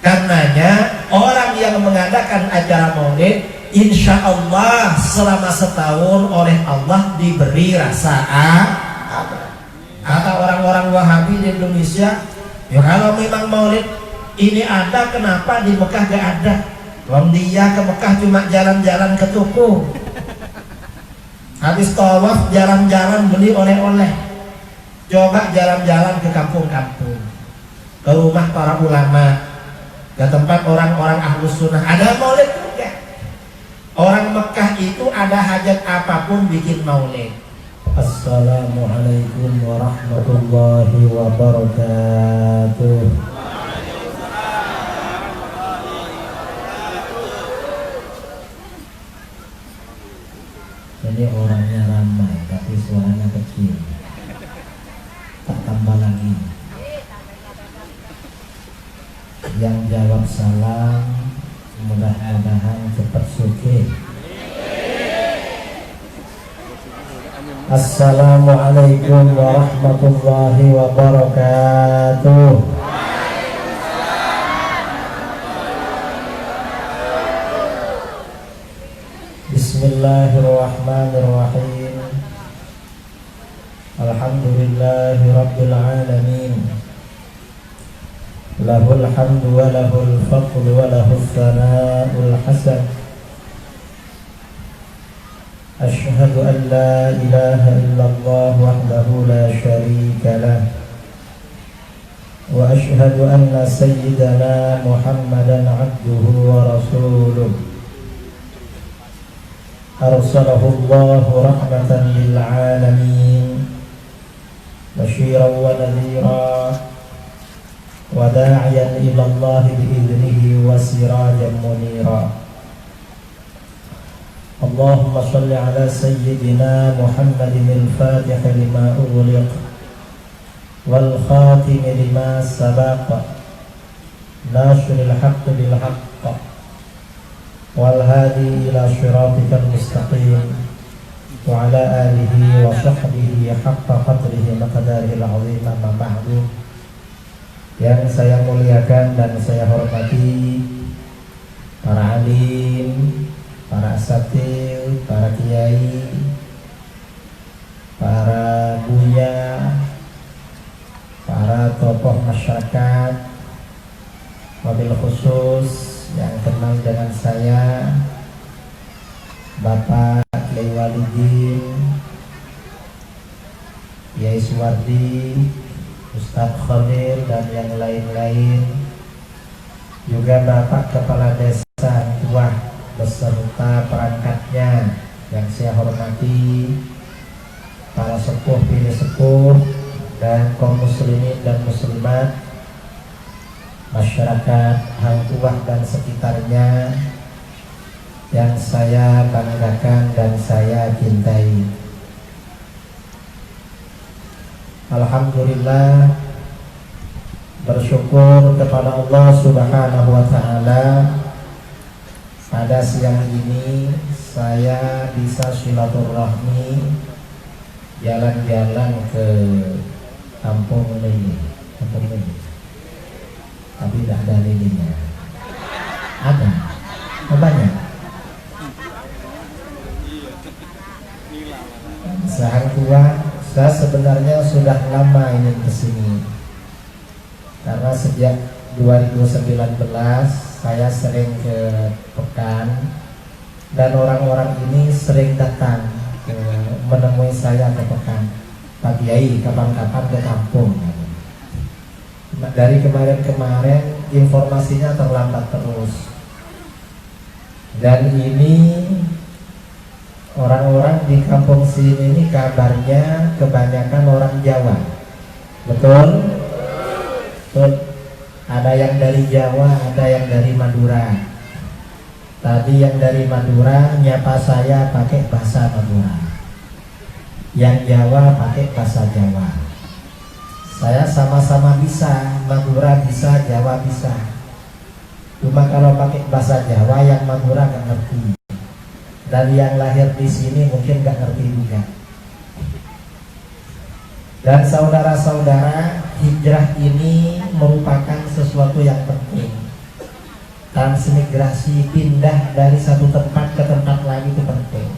Karenanya orang yang mengadakan acara maulid, insya Allah selama setahun oleh Allah diberi rasa apa? Kata orang-orang Wahabi di Indonesia, ya kalau memang maulid ini ada, kenapa di Mekah gak ada? Wong dia ke Mekah cuma jalan-jalan ke toko, habis tawaf jalan-jalan beli oleh-oleh. Coba jalan-jalan ke kampung-kampung, ke rumah para ulama, ke tempat orang-orang ahlus sunnah, ada maulid juga. Orang Mekah itu ada hajat apapun bikin maulid. Assalamualaikum warahmatullahi wabarakatuh. Jadi orangnya ramai tapi suaranya kecil. Tak tambah lagi. Yang jawab salam mudah-mudahan cepat sugih. Assalamualaikum warahmatullahi wabarakatuh. Bismillahirrahmanirrahim. Alhamdulillahi rabbil alamin. Lahul hamdu wa lahul fadlu wa lahul thana'ul hasan. Ashhadu an la ilaha illallah wahdahu la syarika lah. Wa ashhadu anna sayyidana Muhammadan abduhu wa rasuluh. Arsalahu Allahu rahmatan lil alamin, basyiran wa nadhira wa da'iyan ila Allah bi'idhnihi wa sirajan munira. Allahumma salli ala sayyidina Muhammadin al-fatih lima ughliq wal khatim lima sabaqa nashril haqq bil haqq wal hadi ila siratikal mustaqim wa ala alihi wa sahbihi haqqa qadrihi maqdarihil azim. Amma ba'du. Yang saya muliakan dan saya hormati para alim, para asatidz, para kiai, para buya, para tokoh masyarakat, wabil khusus yang kenal dengan saya, Bapak Kiai Walidin, Kiai Suwardi, Ustadz Khadir, dan yang lain-lain, juga Bapak Kepala Desa Tuah beserta perangkatnya yang saya hormati, para sepuh, pilih sepuh, dan kaum muslimin dan muslimat, masyarakat Hang Tuah dan sekitarnya yang saya banggakan dan saya cintai. Alhamdulillah, bersyukur kepada Allah Subhanahu wa ta'ala, pada siang ini saya bisa silaturahmi jalan-jalan ke kampung Lili, tapi tidak ada lilinnya. Ada? Banyak? Sehang tua, saya sebenarnya sudah lama ingin kesini, karena sejak 2019 saya sering ke Pekan, dan orang-orang ini sering datang menemui saya ke Pekan. Pak Kiai, kapan-kapan ke kampung. Dari kemarin-kemarin informasinya terlambat terus, dan ini orang-orang di kampung sini ini kabarnya kebanyakan orang Jawa. Betul? Betul. Ada yang dari Jawa, ada yang dari Madura. Tadi yang dari Madura nyapa saya pakai bahasa Madura, yang Jawa pakai bahasa Jawa. Saya sama-sama bisa, Madura bisa, Jawa bisa. Cuma kalau pakai bahasa Jawa yang Madura gak ngerti, dan yang lahir di sini mungkin gak ngerti juga. Dan saudara-saudara, hijrah ini merupakan sesuatu yang penting. transmigrasi, pindah dari satu tempat ke tempat lain itu penting.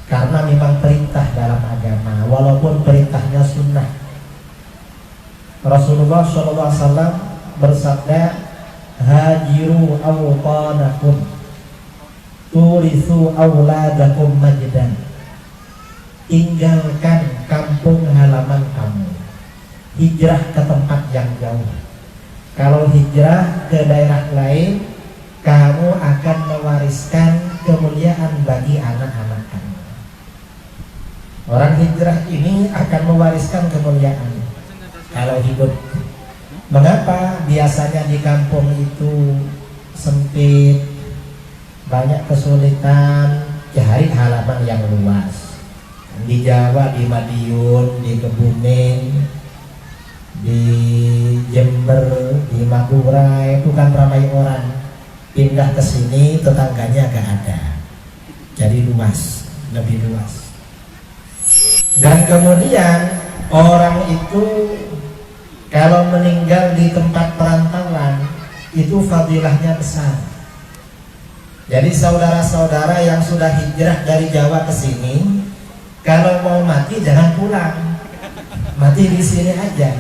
Karena memang perintah dalam agama, walaupun perintahnya sunnah. Rasulullah SAW bersabda, hajiru awqanakum turithu awladakum majdan. Tinggalkan kampung halaman kamu, hijrah ke tempat yang jauh. Kalau hijrah ke daerah lain, kamu akan mewariskan kemuliaan bagi anak-anak kamu. Orang hijrah ini akan mewariskan kemuliaan kalau hidup. Mengapa? Biasanya di kampung itu sempit, banyak kesulitan, cari halaman yang luas. Di Jawa, di Madiun, di Kebumen, di Jember, di Madura itu kan ramai orang. Pindah ke sini tetangganya gak ada, jadi luas, lebih luas. Dan kemudian orang itu kalau meninggal di tempat perantauan itu fadilahnya besar. Jadi saudara-saudara yang sudah hijrah dari Jawa ke sini, kalau mau mati jangan pulang, mati di sini aja.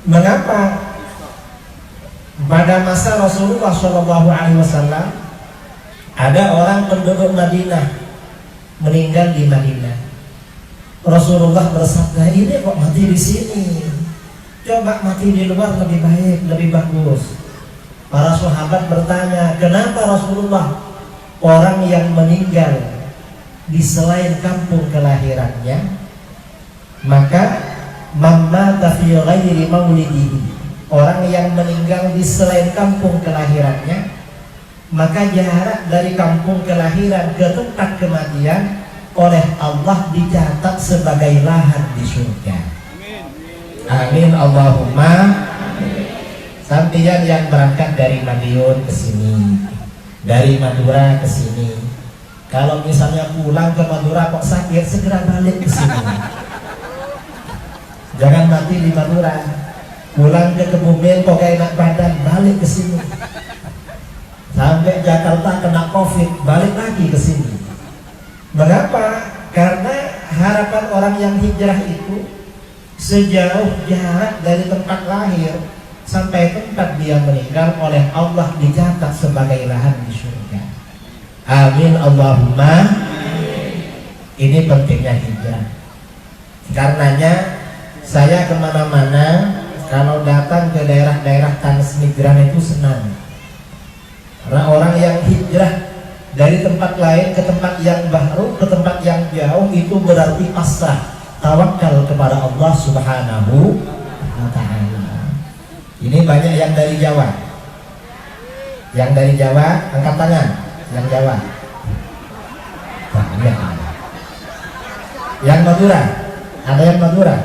Mengapa? Pada masa Rasulullah SAW ada orang penduduk Madinah meninggal di Madinah. Rasulullah bersabda, ini kok mati di sini? Coba mati di luar lebih baik, lebih bagus. Para sahabat bertanya, kenapa Rasulullah? Orang yang meninggal di selain kampung kelahirannya, maka mamata fi ghairi maulidihi, orang yang meninggal di selain kampung kelahirannya, maka jarak dari kampung kelahiran ke tempat kematian oleh Allah dicatat sebagai lahan di surga. Amin Allahumma. Sampian yang berangkat dari Madiun ke sini, dari Madura ke sini, kalau misalnya pulang ke Madura kok sakit, segera balik ke sini. Jangan mati di Madura. Pulang ke Kebumen kok gak enak badan, balik ke sini. Sampai Jakarta kena Covid, balik lagi ke sini. Mengapa? Karena harapan orang yang hijrah itu sejauh jarak dari tempat lahir sampai tempat dia meninggal oleh Allah dicatat sebagai lahan di surga. Amin Allahumma. Ini pentingnya hijrah. Karenanya saya kemana-mana kalau datang ke daerah-daerah transmigran itu senang. Karena orang yang hijrah dari tempat lain ke tempat yang baru, ke tempat yang jauh, itu berarti pasrah, tawakal kepada Allah Subhanahu wa ta'ala. Ini banyak yang dari Jawa. Yang dari Jawa angkat tangan. Yang Jawa banyak. Yang Madura, ada yang Madura?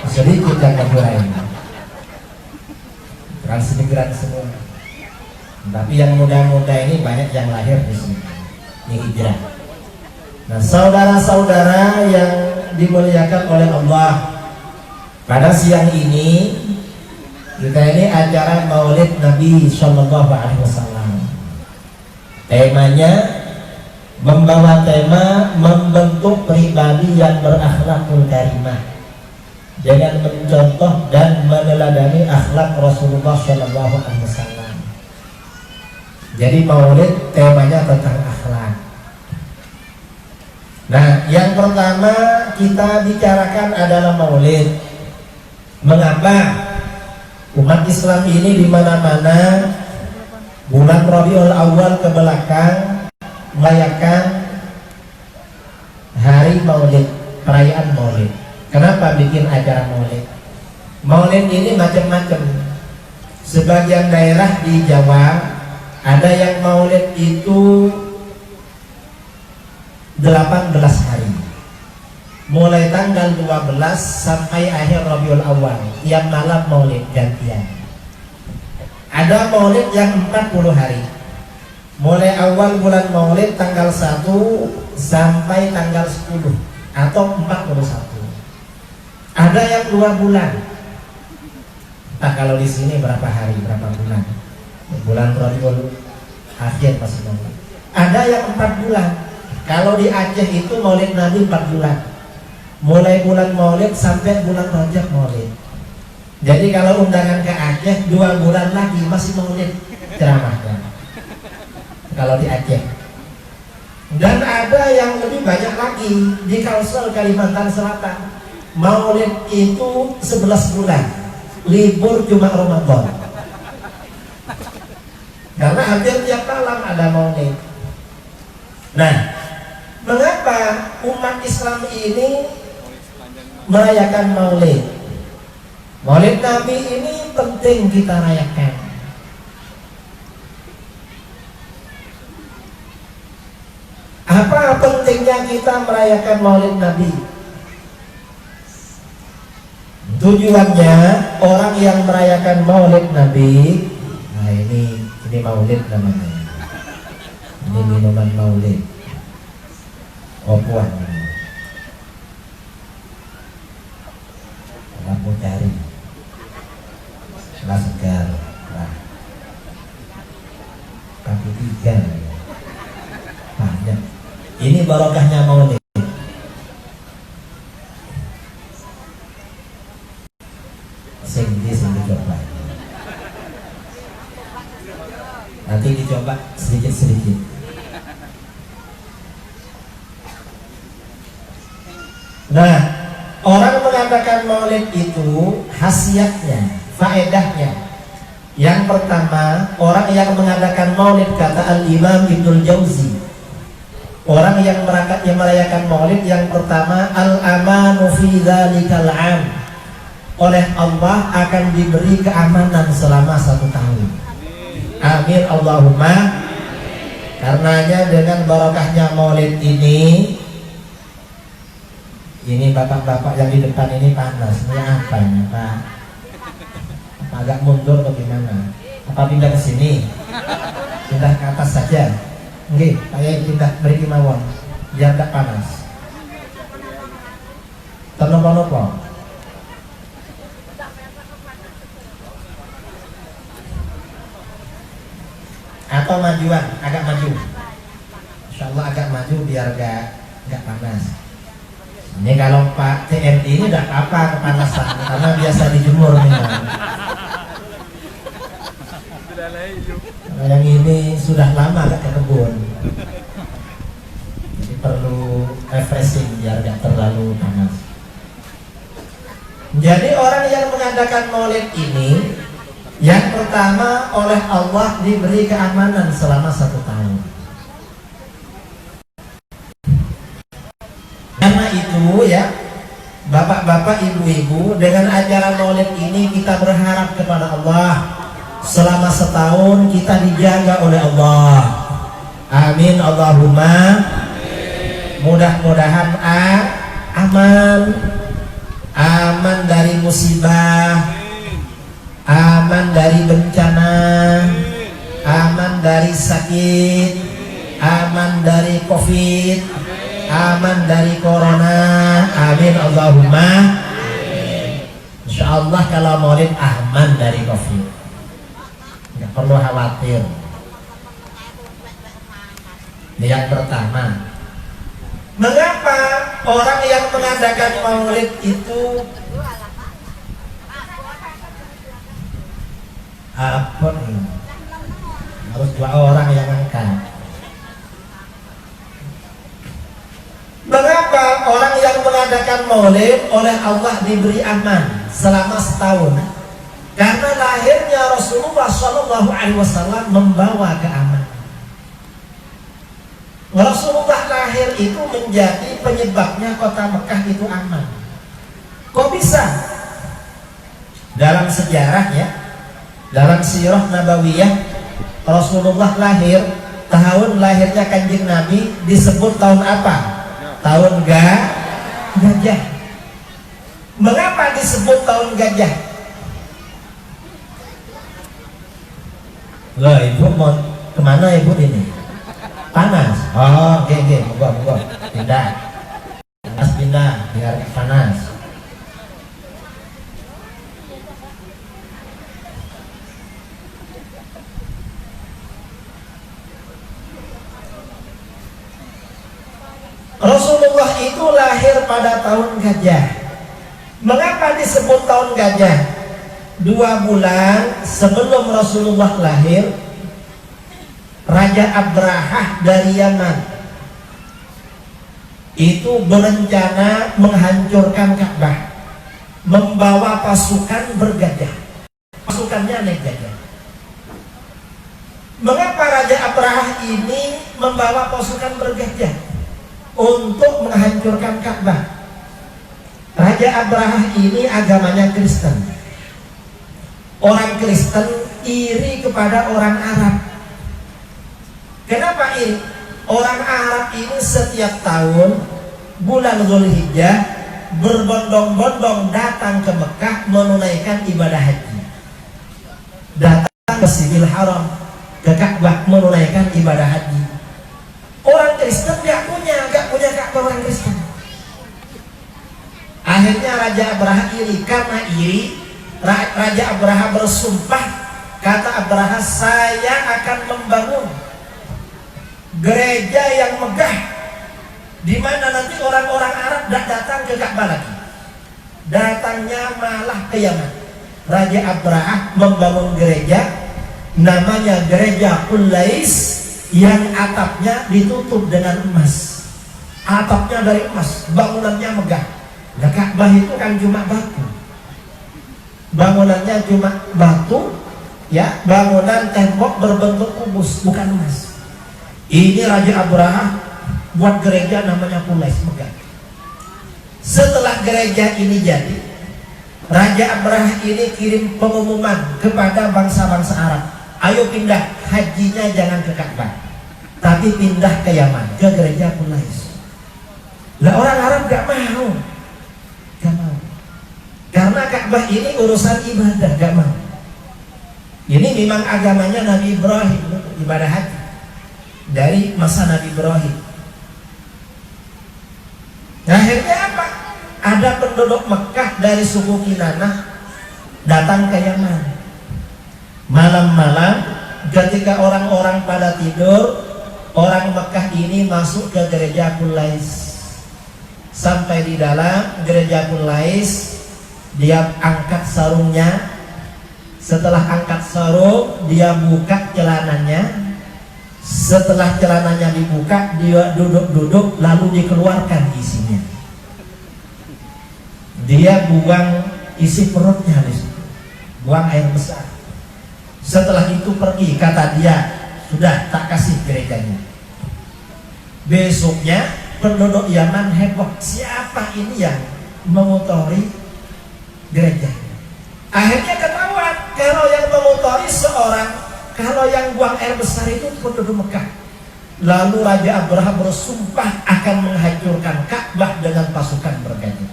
Sedikit yang Madura ini. Transmigran semua. Tapi yang muda-muda ini banyak yang lahir di sini, ini hijrah. Nah, saudara-saudara yang dimuliakan oleh Allah, pada siang ini kita ini acara Maulid Nabi Shallallahu Alaihi Wasallam. Temanya membawa tema membentuk pribadi yang berakhlakul karimah dengan mencontoh dan meneladani akhlak Rasulullah Shallallahu Alaihi Wasallam. Jadi Maulid temanya tentang akhlak. Nah, yang pertama kita bicarakan adalah Maulid. Mengapa umat Islam ini di mana-mana bulan Rabiul Awal ke belakang merayakan hari Maulid, perayaan Maulid. Kenapa bikin acara Maulid? Maulid ini macam-macam. Sebagian daerah di Jawa ada yang Maulid itu 18 hari, mulai tanggal 12 sampai akhir Rabiul Awal, yang malam Maulid gantian. Ada Maulid yang 40 hari, mulai awal bulan Maulid tanggal 1 sampai tanggal 10 atau 41. Ada yang 2 bulan, Nah kalau di sini berapa hari, berapa bulan? Bulan Rabiul Akhir masih maulid. Ada yang 4 bulan. Kalau di Aceh itu maulid Nabi 4 bulan. Mulai bulan maulid sampai bulan Rajab maulid. Jadi kalau undangan ke Aceh 2 bulan lagi masih maulid ceramahnya. Kalau di Aceh. Dan ada yang lebih banyak lagi di Kalsel Kalimantan Selatan. Maulid itu 11 bulan. Libur cuma Ramadan. Karena hampir tiap malam ada maulid. Nah, mengapa umat Islam ini merayakan maulid? Maulid Nabi ini penting kita rayakan. Apa pentingnya kita merayakan maulid Nabi? Tujuannya orang yang merayakan maulid Nabi, nah ini maulid namanya. Ini minuman maulid. Opuan. Aku cari. Setelah segar. Nah. Kaki 3. Banyak. Ini barokahnya maulid. Sing dicoba. Nanti dicoba sedikit-sedikit. Nah, orang mengatakan maulid itu khasiatnya, faedahnya. Yang pertama, orang yang mengadakan maulid kata Al-Imam Ibnul Jauzi. Orang yang merayakan maulid yang pertama, al-amanu fi dzalikal 'am. Oleh Allah akan diberi keamanan selama 1 tahun. Amin Allahumma. Karenanya dengan barokahnya maulid ini bapak-bapak yang di depan ini panas. Ini apa ya Pak? Apa agak mundur atau gimana? Apa pindah ke sini? Pindah ke atas saja. Nggih, saya pindah beri kemauan biar tak panas. Ternopo-nopo. Atau majuan, agak maju. Insya Allah agak maju biar gak panas. Ini kalau Pak TNI ini udah apa kepanasan karena biasa dijemur memang. Kalau yang ini sudah lama gak ke kebun, jadi perlu refreshing biar gak terlalu panas. Jadi orang yang mengadakan maulid ini, yang pertama oleh Allah diberi keamanan selama 1 tahun. Karena itu ya, bapak-bapak, ibu-ibu, dengan acara maulid ini kita berharap kepada Allah selama setahun kita dijaga oleh Allah. Amin Allahumma. Mudah-mudahan aman dari musibah, aman dari bencana, aman dari sakit, aman dari COVID, aman dari corona. Amin Allahumma. Insya Allah kalau maulid aman dari COVID, nggak perlu khawatir. Ini yang pertama. Mengapa orang yang mengadakan maulid itu apa nih? Harus 2 orang yang angkat. Mengapa orang yang mengadakan maulid oleh Allah diberi aman selama setahun? Karena lahirnya Rasulullah SAW membawa keamanan. Rasulullah lahir itu menjadi penyebabnya kota Mekah itu aman. Kok bisa? Dalam sejarah ya, dalam sirah nabawiyah, Rasulullah lahir, tahun lahirnya Kanjeng Nabi disebut tahun apa? Tahun gajah. Mengapa disebut tahun gajah? Loh, ibu mau kemana ibu ini? Panas. Oh, oke, monggo. Pindah biar panas. itu lahir pada tahun gajah. Mengapa disebut tahun gajah? 2 bulan sebelum Rasulullah lahir, Raja Abrahah dari Yaman itu berencana menghancurkan Ka'bah, membawa pasukan bergajah. Pasukannya naik gajah. Mengapa Raja Abrahah ini membawa pasukan bergajah? Untuk menghancurkan Ka'bah. Raja Abrahah ini agamanya Kristen. Orang Kristen iri kepada orang Arab. Kenapa iri? Orang Arab ini setiap tahun bulan Dzulhijjah berbondong-bondong datang ke Mekah menunaikan ibadah haji. Datang ke Masjidil Haram, ke Ka'bah menunaikan ibadah haji. Orang Kristen gak punya Ka'bah orang Kristen. Akhirnya Raja Abrahah iri. Karena iri, Raja Abrahah bersumpah. Kata Abrahah, saya akan membangun gereja yang megah, di mana nanti orang-orang Arab tidak datang ke Ka'bah lagi, datangnya malah ke Yaman. Raja Abrahah membangun gereja, namanya gereja Qulais, yang atapnya ditutup dengan emas. Atapnya dari emas, bangunannya megah. Nah, Ka'bah itu kan cuma batu, bangunannya cuma batu, ya, bangunan tembok berbentuk kubus, bukan emas. Ini Raja Abrahah buat gereja namanya Qulais, megah. Setelah gereja ini jadi, Raja Abrahah ini kirim pengumuman kepada bangsa-bangsa Arab, ayo pindah, hajinya jangan ke Ka'bah, tapi pindah ke Yaman, ke gereja Qulais. Lah orang Arab gak mau, karena Ka'bah ini urusan ibadah, gak mau. Ini memang agamanya Nabi Ibrahim, ibadah haji dari masa Nabi Ibrahim. Nah, akhirnya apa? Ada penduduk Mekah dari suku Kinanah datang ke Yaman. Malam-malam ketika orang-orang pada tidur, orang Mekah ini masuk ke gereja Qulais. Sampai di dalam gereja Qulais, dia angkat sarungnya. Setelah angkat sarung, dia buka celananya. Setelah celananya dibuka, dia duduk-duduk, lalu dikeluarkan isinya. Dia buang isi perutnya, buang air besar. Setelah itu pergi, kata dia, sudah tak kasih gerejanya. Besoknya penduduk Yaman heboh, siapa ini yang mengotori gereja? Akhirnya ketahuan kalau yang mengotori seorang, kalau yang buang air besar itu penduduk Mekah. Lalu Raja Abrahah bersumpah akan menghancurkan Ka'bah dengan pasukan bergajah.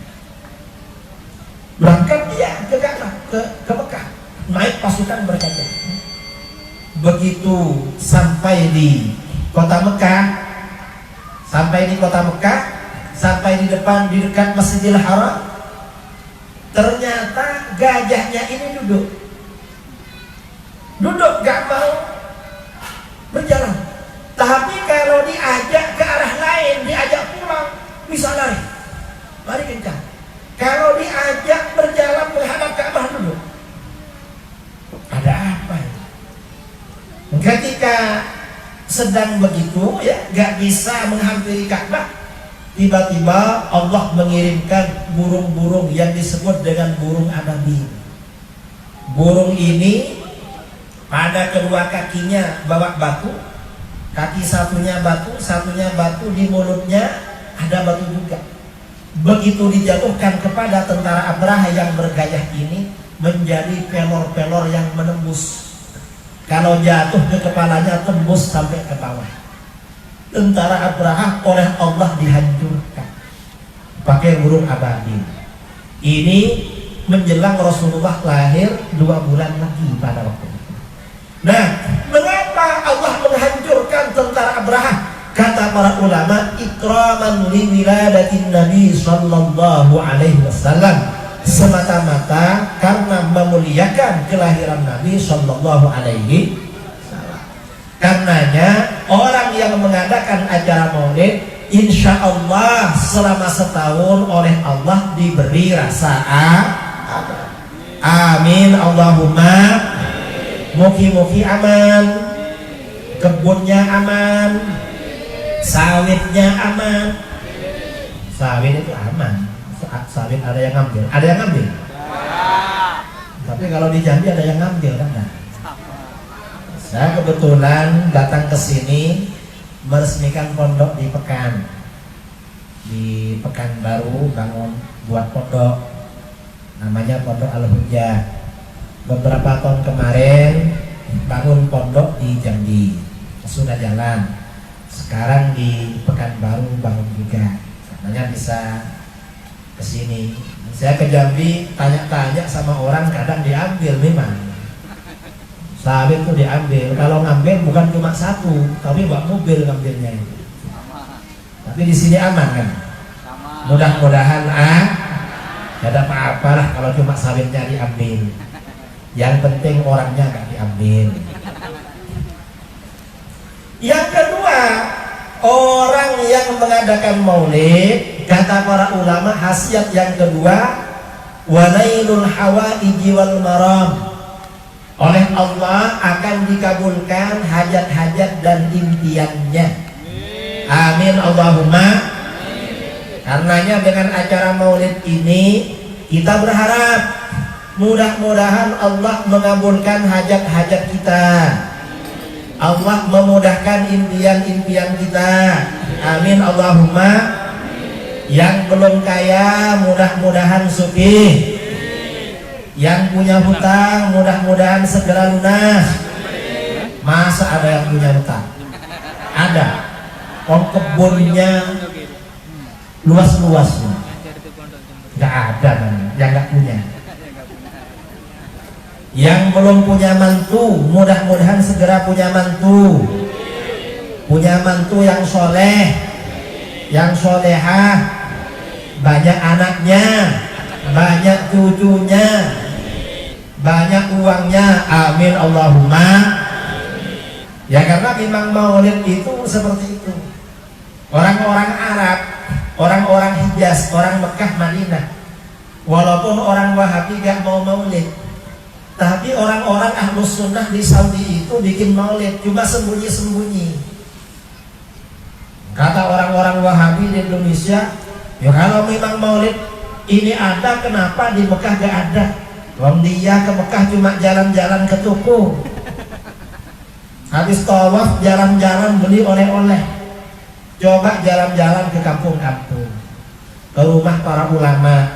Berangkat dia ke Ka'bah, ke Mekah, naik pasukan bergajah. Begitu sampai di kota Mekah, sampai di depan, di dekat Masjidil Haram, ternyata gajahnya ini duduk gak mau berjalan. Tapi kalau diajak ke arah lain, diajak pulang, bisa lari kencang. Kalau diajak berjalan menghadap Ka'bah dulu, ada apa ini? Ketika sedang begitu, ya, gak bisa menghampiri Ka'bah, tiba-tiba Allah mengirimkan burung-burung yang disebut dengan burung ababil. Burung ini pada kedua kakinya bawa batu, kaki satunya batu, di mulutnya ada batu juga. Begitu dijatuhkan kepada tentara Abrahah yang bergajah ini, menjadi pelor-pelor yang menembus. Kalau jatuh ke kepalanya, tembus sampai ke bawah. Tentara Abrahah oleh Allah dihancurkan pakai burung ababil. Ini menjelang Rasulullah lahir 2 bulan lagi pada waktu itu. Nah, mengapa Allah menghancurkan tentara Abrahah? Kata para ulama, ikraman li wiladatin Nabi sallallahu alaihi wasallam, semata-mata karena memuliakan kelahiran Nabi sallallahu alaihi wasallam. Karenanya orang yang mengadakan acara maulid insya Allah selama setahun oleh Allah diberi rasa amin. Allahumma mugi-mugi aman, kebunnya aman, sawitnya aman. Sawit itu aman, sawit ada yang ngambil, ada yang ngambil. Tapi kalau di Jambi ada yang ngambil kan? Nah. Saya kebetulan datang ke sini meresmikan pondok di Pekanbaru, bangun buat pondok namanya Pondok Al-Hujjah. Beberapa tahun kemarin bangun pondok di Jambi, sudah jalan. Sekarang di Pekanbaru bangun juga, katanya bisa ke sini. Saya ke Jambi tanya-tanya sama orang, kadang diambil memang. Sawit itu diambil, kalau ngambil bukan cuma satu, tapi bawa mobil ngambilnya itu. Tapi di sini aman kan? Mudah-mudahan gak ada apa-apalah kalau cuma sawitnya diambil. Yang penting orangnya gak diambil. Yang kedua, orang yang mengadakan maulid, kata para ulama, khasiat yang kedua, wanailul hawaiji wal maram. Oleh Allah akan dikabulkan hajat-hajat dan impiannya. Amin Allahumma. Karenanya dengan acara maulid ini kita berharap mudah-mudahan Allah mengabulkan hajat-hajat kita. Allah memudahkan impian-impian kita. Amin Allahumma. Yang belum kaya mudah-mudahan sugih. Yang punya hutang mudah-mudahan segera lunas. Masa ada yang punya hutang? Ada. Kebunnya luas-luasnya. Gak ada yang gak punya. Yang belum punya mantu mudah-mudahan segera punya mantu. Punya mantu yang soleh, yang solehah, banyak anaknya, banyak cucunya, banyak uangnya. Amin Allahumma. Ya karena memang maulid itu seperti itu. Orang-orang Arab, orang-orang Hijaz, orang Mekah, Madinah, walaupun orang Wahabi gak mau maulid, tapi orang-orang Ahlus Sunnah di Saudi itu bikin maulid, cuma sembunyi-sembunyi. Kata orang-orang Wahabi di Indonesia, ya kalau memang maulid ini ada, kenapa di Mekah gak ada? Wong dia ke Mekah cuma jalan-jalan ke toko, habis tawaf jalan-jalan beli oleh-oleh. Coba jalan-jalan ke kampung-kampung, ke rumah para ulama,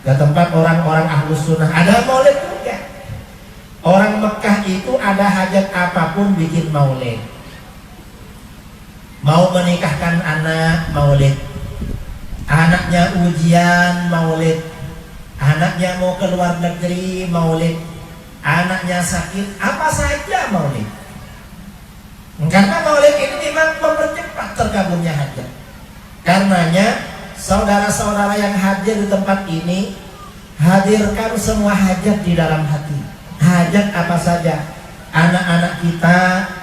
ke tempat orang-orang Ahlus Sunnah, ada maulid juga. Orang Mekah itu ada hajat apapun bikin maulid. Mau menikahkan anak, maulid. Anaknya ujian, maulid. Anaknya mau ke luar negeri, maulid. Anaknya sakit, apa saja maulid. Karena maulid ini memang mempercepat terkabulnya hajat. Karenanya saudara-saudara yang hadir di tempat ini, hadirkan semua hajat di dalam hati. Hajat apa saja. Anak-anak kita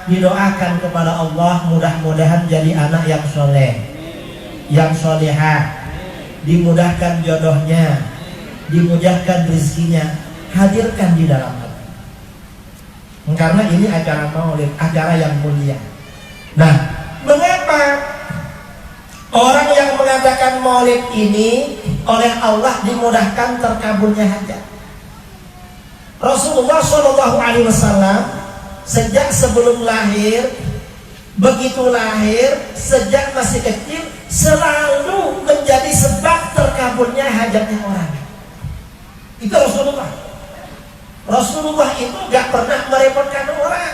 didoakan kepada Allah, mudah-mudahan jadi anak yang soleh, yang solehah, dimudahkan jodohnya, dimudahkan rezekinya. Hadirkan di dalam hati. Karena ini acara maulid, acara yang mulia. Nah, mengapa orang yang mengadakan maulid ini oleh Allah dimudahkan terkabulnya hajat? Rasulullah SAW sejak sebelum lahir, begitu lahir, sejak masih kecil, selalu menjadi sebab terkabulnya hajatnya orang. Itu Rasulullah. Rasulullah itu gak pernah merepotkan orang.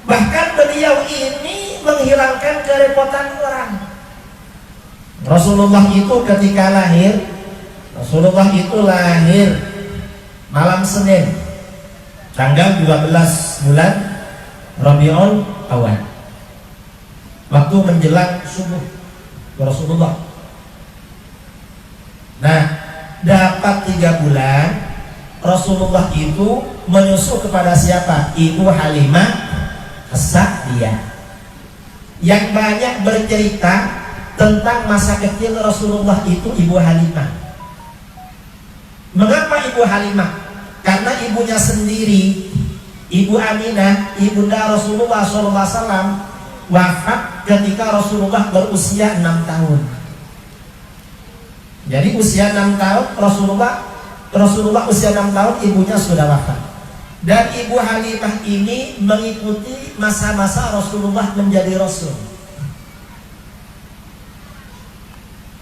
Bahkan beliau ini menghilangkan kerepotan orang. Rasulullah itu ketika lahir, Rasulullah itu lahir malam Senin, tanggal 12 bulan Rabiul Awal, waktu menjelang subuh Rasulullah. Nah, dapat 3 bulan Rasulullah itu menyusu kepada siapa? Ibu Halimah As-Sa'diyah, yang banyak bercerita tentang masa kecil Rasulullah itu Ibu Halimah. Mengapa Ibu Halimah? Karena ibunya sendiri, Ibu Aminah, ibunda Rasulullah SAW, wafat ketika Rasulullah berusia 6 tahun. Jadi usia 6 tahun Rasulullah usia 6 tahun ibunya sudah wafat. Dan Ibu Halimah ini mengikuti masa-masa Rasulullah menjadi Rasul.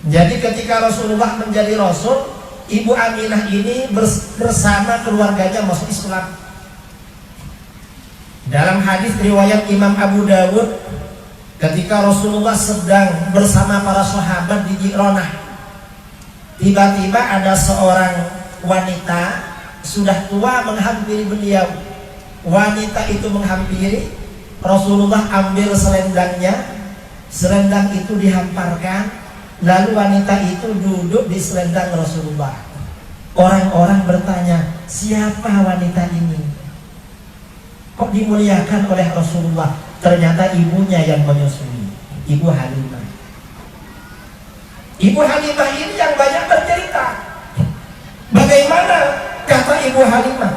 Jadi ketika Rasulullah menjadi Rasul, Ibu Aminah ini bersama keluarganya masuk Islam. Dalam hadis riwayat Imam Abu Dawud, ketika Rasulullah sedang bersama para sahabat di Ji'ronah, tiba-tiba ada seorang wanita sudah tua menghampiri beliau. Wanita itu menghampiri, Rasulullah ambil selendangnya, selendang itu dihamparkan, lalu wanita itu duduk di selendang Rasulullah. Orang-orang bertanya, siapa wanita ini? Kok dimuliakan oleh Rasulullah? Ternyata ibunya yang menyusui, Ibu Halimah. Ibu Halimah ini yang banyak bercerita. Bagaimana kata Ibu Halimah?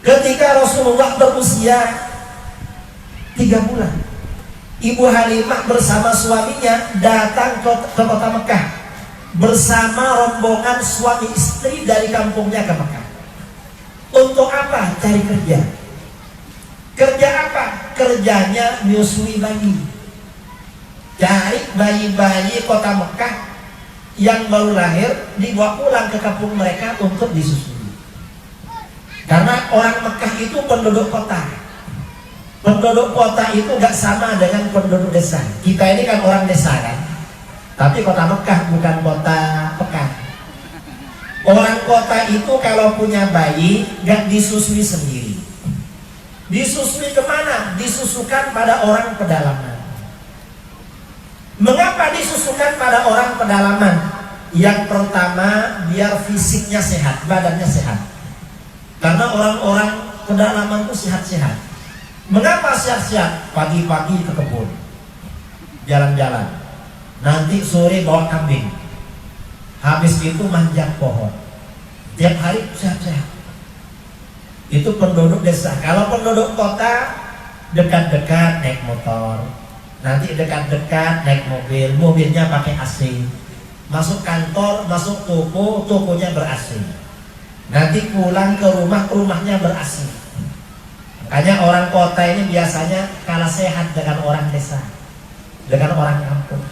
Ketika Rasulullah berusia 3 bulan, Ibu Halimah bersama suaminya datang ke kota Mekah bersama rombongan suami istri dari kampungnya ke Mekah. Untuk apa? Cari kerja. Kerja apa? Kerjanya menyusui bayi. Cari bayi-bayi kota Mekah yang baru lahir, dibawa pulang ke kampung mereka untuk disusui. Karena orang Mekah itu penduduk kota. Penduduk kota itu gak sama dengan penduduk desa. Kita ini kan orang desa kan, tapi kota Mekah bukan kota Pekan. Orang kota itu kalau punya bayi gak disusui sendiri. Disusui kemana? Disusukan pada orang pedalaman. Mengapa disusukan pada orang pedalaman? Yang pertama, biar fisiknya sehat, badannya sehat. Karena orang-orang pedalaman itu sehat-sehat. Mengapa sehat-sehat? Pagi-pagi ke kebun, jalan-jalan. Nanti sore bawa kambing. Habis itu manjat pohon. Tiap hari sehat-sehat. Itu penduduk desa. Kalau penduduk kota, dekat-dekat naik motor, nanti dekat-dekat naik mobil, mobilnya pakai AC. Masuk kantor, masuk toko, tokonya ber-AC. Nanti pulang ke rumah, rumahnya ber-AC. Makanya orang kota ini biasanya kalah sehat dengan orang desa, dengan orang kampung.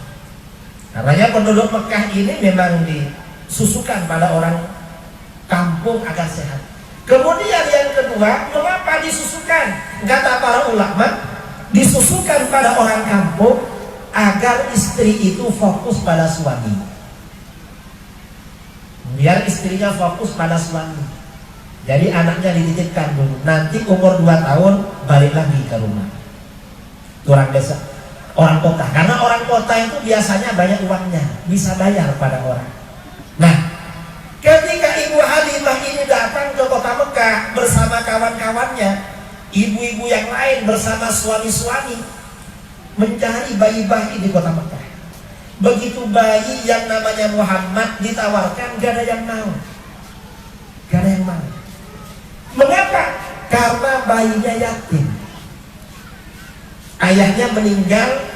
Karena penduduk Mekah ini memang disusukan pada orang kampung agar sehat. Kemudian yang kedua, mengapa disusukan? Kata para ulama, disusukan pada orang kampung agar istri itu fokus pada suami. Biar istrinya fokus pada suami. Jadi anaknya dititipkan dulu. Nanti umur 2 tahun balik lagi ke rumah. Itu orang desa, orang kota. Karena orang kota itu biasanya banyak uangnya, bisa bayar pada orang. Nah, ketika Ibu Halimah ini datang ke kota Mekah bersama kawan-kawannya, ibu-ibu yang lain bersama suami-suami mencari bayi-bayi di kota Mekah. Begitu bayi yang namanya Muhammad ditawarkan, gak ada yang mau. Gak ada yang mau. Mengapa? Karena bayinya yatim. Ayahnya meninggal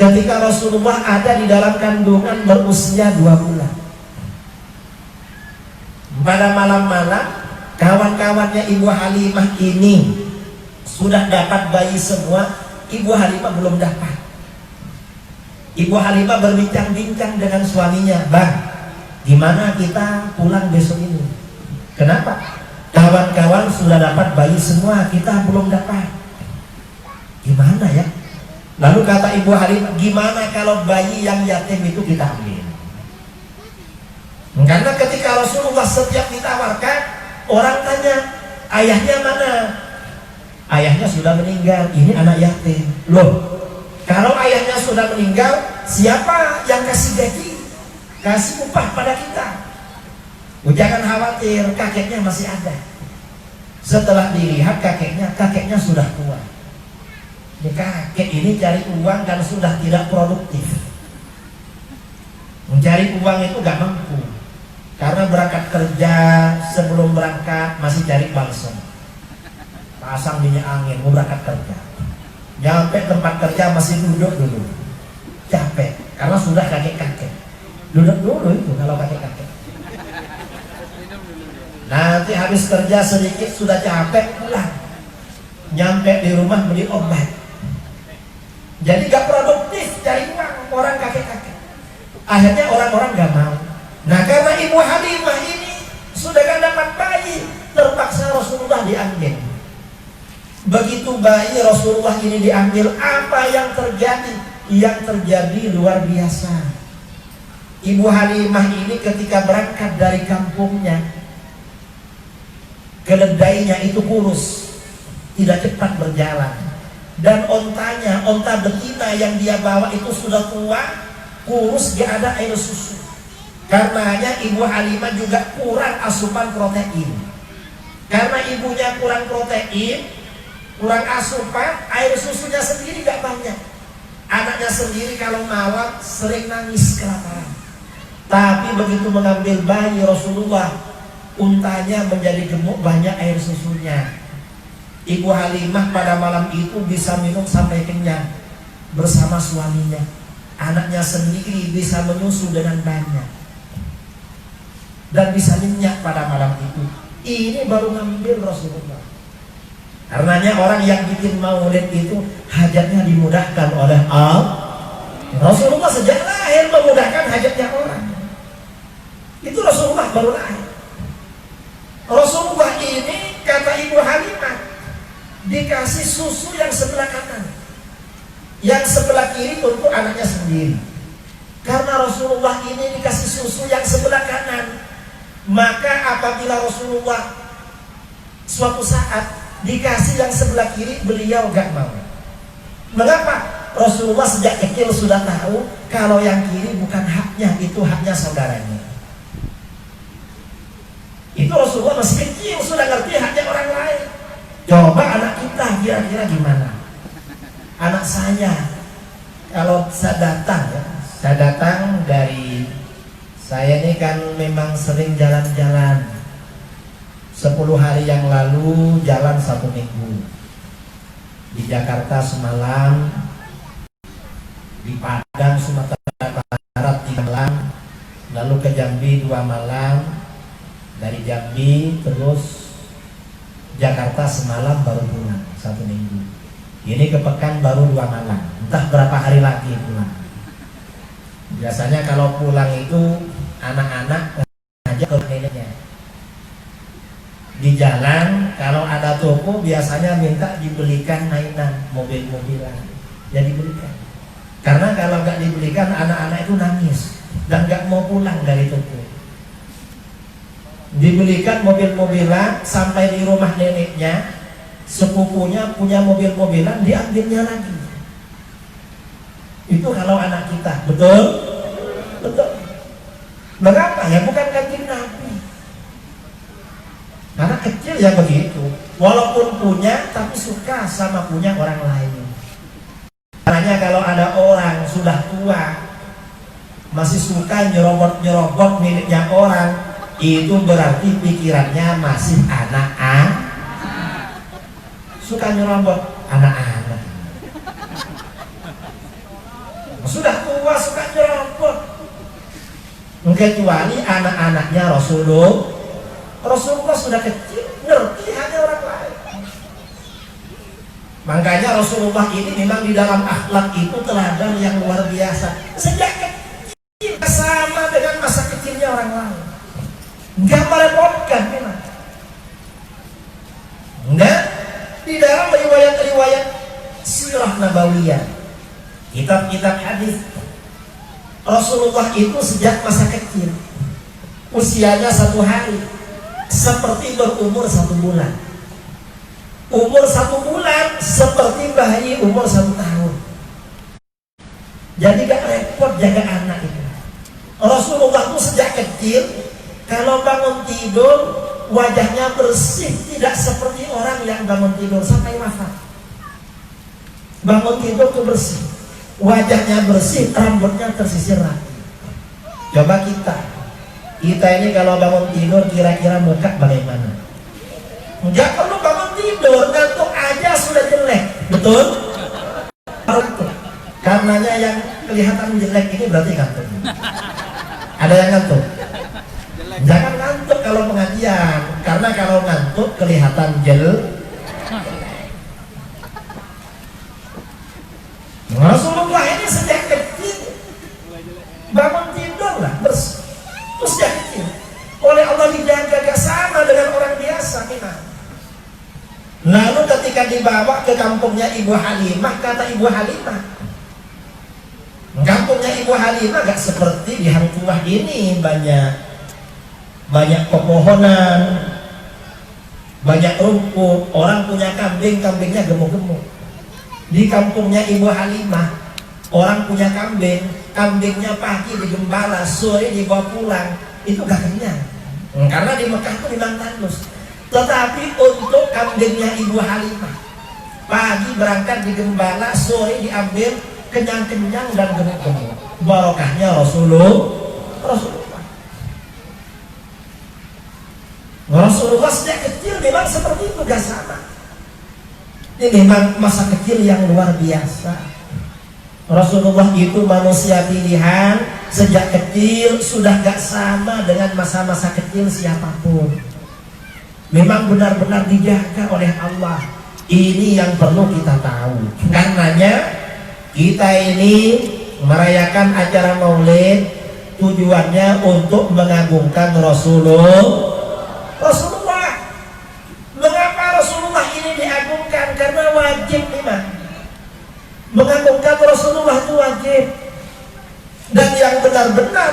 ketika Rasulullah ada di dalam kandungan berusia 2 bulan. Pada malam-malam, kawan-kawannya Ibu Halimah ini sudah dapat bayi semua, Ibu Halimah belum dapat. Ibu Halimah berbincang-bincang dengan suaminya, "Bang, gimana kita pulang besok ini? Kenapa? Kawan-kawan sudah dapat bayi semua, kita belum dapat. Gimana ya?" Lalu kata Ibu Halimah, "Gimana kalau bayi yang yatim itu kita ambil?" Karena ketika Rasulullah setiap ditawarkan, orang tanya, "Ayahnya mana?" Ayahnya sudah meninggal, ini anak yatim. Loh, kalau ayahnya sudah meninggal, siapa yang kasih gaji, kasih upah pada kita? Jangan khawatir, kakeknya masih ada. Setelah dilihat kakeknya sudah tua. Ini kakek ini cari uang dan sudah tidak produktif. Mencari uang itu gak mampu, karena berangkat kerja, sebelum berangkat masih cari balsam, pasang minyak angin, mau berangkat kerja. Nyampe tempat kerja masih duduk dulu, capek karena sudah kakek-kakek. Duduk dulu itu kalau kakek-kakek. Nanti habis kerja sedikit sudah capek, pulang. Nyampe di rumah beli obat. Jadi gak produktif cari uang, orang kakek-kakek. Akhirnya orang-orang gak mau. Nah karena Ibu Halimah ini sudah gak dapat bayi, terpaksa Rasulullah diambil. Begitu bayi Rasulullah ini diambil, apa yang terjadi? Yang terjadi luar biasa. Ibu Halimah ini ketika berangkat dari kampungnya, keledainya itu kurus, tidak cepat berjalan. Dan ontanya, onta betina yang dia bawa itu sudah tua, kurus, gak ada air susu. Karenanya Ibu Halimah juga kurang asupan protein. Karena ibunya kurang protein, kurang asupan, air susunya sendiri gak banyak. Anaknya sendiri kalau malam sering nangis kelaparan. Tapi begitu mengambil bayi Rasulullah, untanya menjadi gemuk, banyak air susunya. Ibu Halimah pada malam itu bisa minum sampai kenyang bersama suaminya. Anaknya sendiri bisa menyusu dengan banyak dan bisa nyenyak pada malam itu. Ini baru ngambil Rasulullah. Karenanya orang yang bikin maulid itu hajatnya dimudahkan oleh Allah. Rasulullah sejak lahir memudahkan hajatnya orang. Itu Rasulullah baru lahir. Rasulullah ini kata Ibu Halimah dikasih susu yang sebelah kanan, yang sebelah kiri untuk anaknya sendiri. Karena Rasulullah ini dikasih susu yang sebelah kanan, maka apabila Rasulullah suatu saat dikasih yang sebelah kiri, beliau gak mau. Mengapa? Rasulullah sejak kecil sudah tahu kalau yang kiri bukan haknya, itu haknya saudaranya. Itu Rasulullah masih kecil sudah ngerti haknya orang lain. Coba anak kita kira-kira gimana? Anak saya, kalau saya datang dari, saya ini kan memang sering jalan-jalan. 10 hari yang lalu jalan 1 minggu. Di Jakarta semalam, di Padang Sumatera Barat 3 malam, lalu ke Jambi 2 malam, dari Jambi terus Jakarta semalam baru pulang 1 minggu. Ini ke Pekan baru 2 malam. Entah berapa hari lagi pulang. Biasanya kalau pulang itu anak-anak ngajak ke neneknya. Di jalan kalau ada toko biasanya minta dibelikan mainan, mobil-mobilan. Ya dibelikan. Karena kalau nggak dibelikan anak-anak itu nangis dan nggak mau pulang dari toko. Dibelikan mobil-mobilan sampai di rumah neneknya, sepupunya punya mobil-mobilan, diambilnya lagi. Itu kalau anak kita, betul? Betul. Mengapa? Ya bukan kanjeng Nabi. Anak kecil ya begitu. Walaupun punya, tapi suka sama punya orang lain. Karena kalau ada orang sudah tua, masih suka nyerobot-nyerobot miliknya orang, itu berarti pikirannya masih anak-anak. Suka nyerobot anak-anak. Sudah tua suka nyerobot. Kecuali anak-anaknya Rasulullah. Rasulullah sudah kecil, ngerti hanya orang lain. Makanya Rasulullah ini memang di dalam akhlak itu teladan yang luar biasa. Sejak kecil sama dengan masa kecilnya orang lain. Enggak merepotkan memang. Enggak. Di dalam riwayat-riwayat sirah nabawiyah, kitab-kitab hadis, Rasulullah itu sejak masa kecil, usianya 1 hari, seperti berumur 1 bulan. Umur 1 bulan seperti bayi umur 1 tahun. Jadi gak repot jaga anak itu. Rasulullah itu sejak kecil, kalau bangun tidur wajahnya bersih, tidak seperti orang yang bangun tidur sampai wafat. Bangun tidur itu bersih, wajahnya bersih, rambutnya tersisir rapi. Coba kita ini kalau bangun tidur kira-kira muka bagaimana? Enggak perlu bangun tidur, ngantuk aja sudah jelek, betul? Karenanya yang kelihatan jelek ini berarti ngantuk. Ada yang ngantuk? Jangan ngantuk kalau pengajian, karena kalau ngantuk kelihatan jelek. Rasulullah ini sejak kecil bangun tidur lah bersih, terus sejak kecil oleh Allah dijaga gak sama dengan orang biasa memang. Lalu ketika dibawa ke kampungnya Ibu Halimah, kata Ibu Halimah, kampungnya Ibu Halimah gak seperti di Hang Tuah ini, banyak pepohonan, banyak rumput, orang punya kambing, kambingnya gemuk-gemuk. Di kampungnya Ibu Halimah, orang punya kambing, kambingnya pagi digembala, sore dibawa pulang, itu gak kenyang. Karena di Mekah itu memang tandus. Tetapi untuk kambingnya Ibu Halimah, pagi berangkat digembala, sore diambil, kenyang-kenyang dan gemuk-gemuk. Barokahnya Rasulullah sejak kecil memang seperti itu, gak sama. Ini memang masa kecil yang luar biasa. Rasulullah itu manusia pilihan, sejak kecil sudah gak sama dengan masa-masa kecil siapapun. Memang benar-benar dijaga oleh Allah. Ini yang perlu kita tahu. Karenanya kita ini merayakan acara Maulid tujuannya untuk mengagungkan Rasulullah. Mengapa Rasulullah ini diagungkan? Karena wajib memang. Mengagungkan Rasulullah itu wajib. Dan yang benar-benar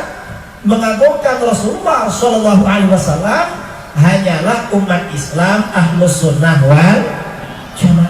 mengagungkan Rasulullah Shallallahu Alaihi Wasallam hanyalah umat Islam Ahlus Sunnah wal Jamaah.